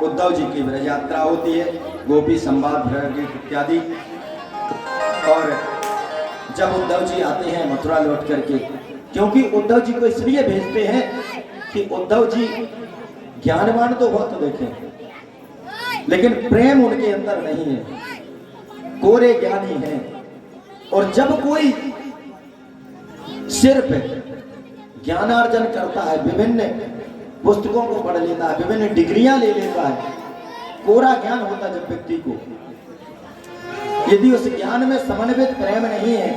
उद्धव जी की ब्रज यात्रा होती है, गोपी संवाद इत्यादि। और जब उद्धव जी आते हैं मथुरा लौट करके, क्योंकि उद्धव जी को इसलिए भेजते हैं कि उद्धव जी ज्ञानवान तो बहुत देखे, लेकिन प्रेम उनके अंदर नहीं है, कोरे ज्ञानी हैं। और जब कोई सिर्फ ज्ञानार्जन करता है, विभिन्न पुस्तकों को पढ़ लेता है, विभिन्न डिग्रियां ले लेता है, कोरा ज्ञान होता है जब व्यक्ति को, यदि उस ज्ञान में समन्वित प्रेम नहीं है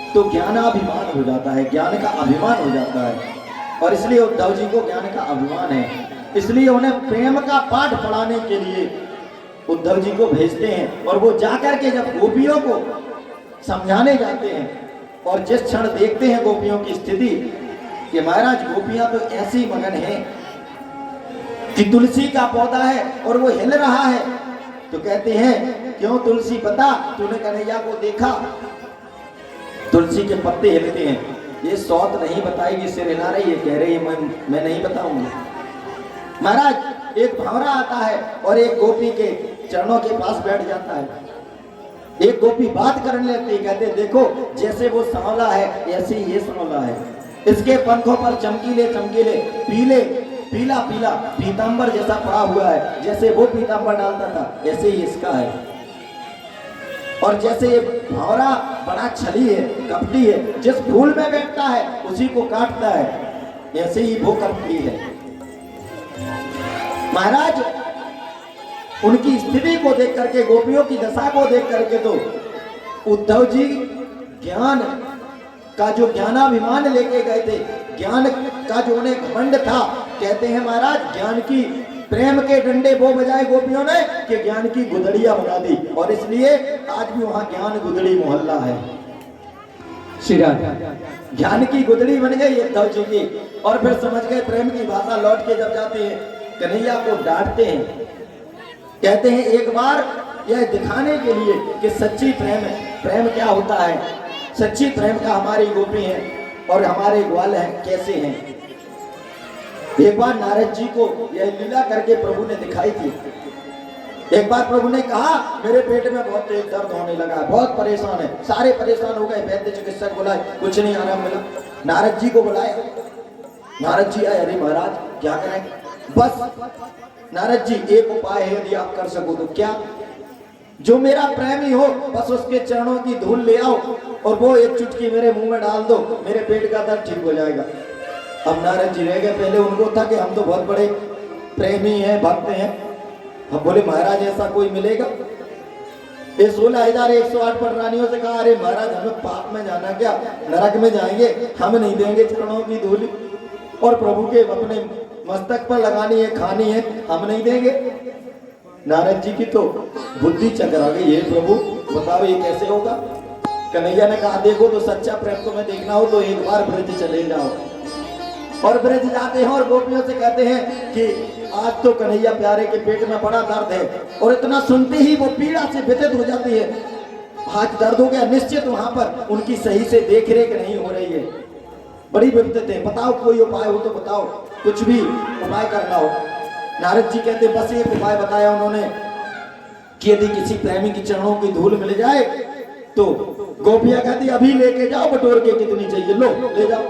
तो ज्ञानाभिमान हो जाता है, ज्ञान का अभिमान हो जाता है। और इसलिए उद्धव जी को ज्ञान का अभिमान है, इसलिए उन्हें प्रेम का पाठ पढ़ाने के लिए उद्धव जी को भेजते हैं। और वो जाकर के जब गोपियों को समझाने जाते हैं और जिस क्षण देखते हैं गोपियों की स्थिति कि महाराज गोपियां तो ऐसी मगन हैं कि तुलसी का पौधा है और वो हिल रहा है, तो कहते हैं क्यों तुलसी बता, तूने कन्हैया को देखा? तुलसी के पत्ते हिलते हैं, ये सौत नहीं बताएगी, सिर हिला रही है, कह रही है मैं नहीं बताऊंगी। महाराज एक भावरा आता है और एक गोपी के चरणों के पास बैठ जाता है, एक गोपी बात करने लगती है, कहते देखो जैसे वो सांवला है ऐसे ही ये सांवला है, इसके पंखों पर चमकीले चमकीले पीले पीला पीला पीतांबर जैसा पड़ा हुआ है, जैसे वो पीतांबर डालता था ऐसे ही इसका है। और जैसे ये भावरा बड़ा छली है, कपटी है, जिस फूल में बैठता है उसी को काटता है, ऐसे ही वो कपटी है। महाराज उनकी स्थिति को देख करके, गोपियों की दशा को देख करके तो उद्धव जी ज्ञान का जो ज्ञानाभिमान लेके गए थे, ज्ञान का जो उन्हें घमंड था, कहते हैं महाराज ज्ञान की प्रेम के डंडे वो बजाए गोपियों ने कि ज्ञान की गुदड़िया बना दी। और इसलिए आज भी वहां ज्ञान गुदड़ी मोहल्ला है, ज्ञान की गुदड़ी बन गई उद्धव जी की। और फिर समझ गए प्रेम की भाषा, लौट के जब जाते हैं कन्हैया को डांटते हैं, कहते हैं एक बार यह दिखाने के लिए कि सच्ची प्रेम क्या होता है, सच्ची प्रेम का हमारी गोपी है और हमारे ग्वाल हैं कैसे हैं। एक बार नारद जी को यह लीला करके प्रभु ने दिखाई थी। एक बार प्रभु ने कहा मेरे पेट में बहुत तेज दर्द होने लगा, बहुत परेशान है, सारे परेशान हो गए, वैद्य चिकित्सक बुलाए, कुछ नहीं आराम मिला। नारद जी को बुलाए, नारद जी आए, अरे महाराज क्या करें? बस नारद जी एक उपाय है यदि आप कर सको तो। क्या? जो मेरा प्रेमी हो बस उसके चरणों की धूल ले आओ और वो एक चुटकी मेरे मुंह में डाल दो, मेरे पेट का दर्द ठीक हो जाएगा। अब नारद जी रह गए, पहले उनको था कि हम तो बहुत बड़े प्रेमी हैं, भक्त हैं। अब बोले महाराज ऐसा कोई मिलेगा? ये 16,108 पर रानियों से कहा अरे महाराज हमें पाप में जाना क्या, नरक में जाएंगे, हम नहीं देंगे चरणों की धूल, और प्रभु के अपने मस्तक पर लगानी है, खानी है, हम नहीं देंगे। नारद जी की तो बुद्धि चकरा गई, ये प्रभु बताओ ये कैसे होगा? कन्हैया ने कहा देखो तो सच्चा प्रेम तुम्हें देखना हो तो एक बार ब्रज चले जाओ। और ब्रज जाते हैं और गोपियों से कहते हैं कि आज तो कन्हैया प्यारे के पेट में बड़ा दर्द है, और इतना सुनते ही वो पीड़ा से व्यथित हो जाती है, आज दर्द हो गया, निश्चित वहां पर उनकी सही से देख रेख नहीं हो रही है, बड़ी विपत्ति है, बताओ कोई उपाय हो तो बताओ, कुछ भी उपाय करना हो। नारद जी कहते बस एक उपाय बताया उन्होंने कि यदि किसी प्रेमी की चरणों की धूल मिल जाए तो गोपियां कहती अभी लेके जाओ, बटोर के कितनी चाहिए लो ले जाओ।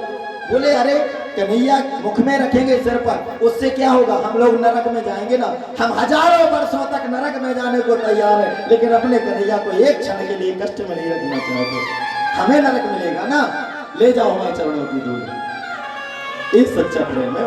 बोले अरे कन्हैया मुख में रखेंगे सिर पर, उससे क्या होगा, हम लोग नरक में जाएंगे ना, हम हजारों वर्षों तक नरक में जाने को तैयार है, लेकिन अपने कन्हैया को एक क्षण के लिए कष्ट में नहीं रखना चाहते, हमें नरक मिलेगा ना, ले जाओ हमारे चरणों की धूल। ये सच्चा प्रेम है।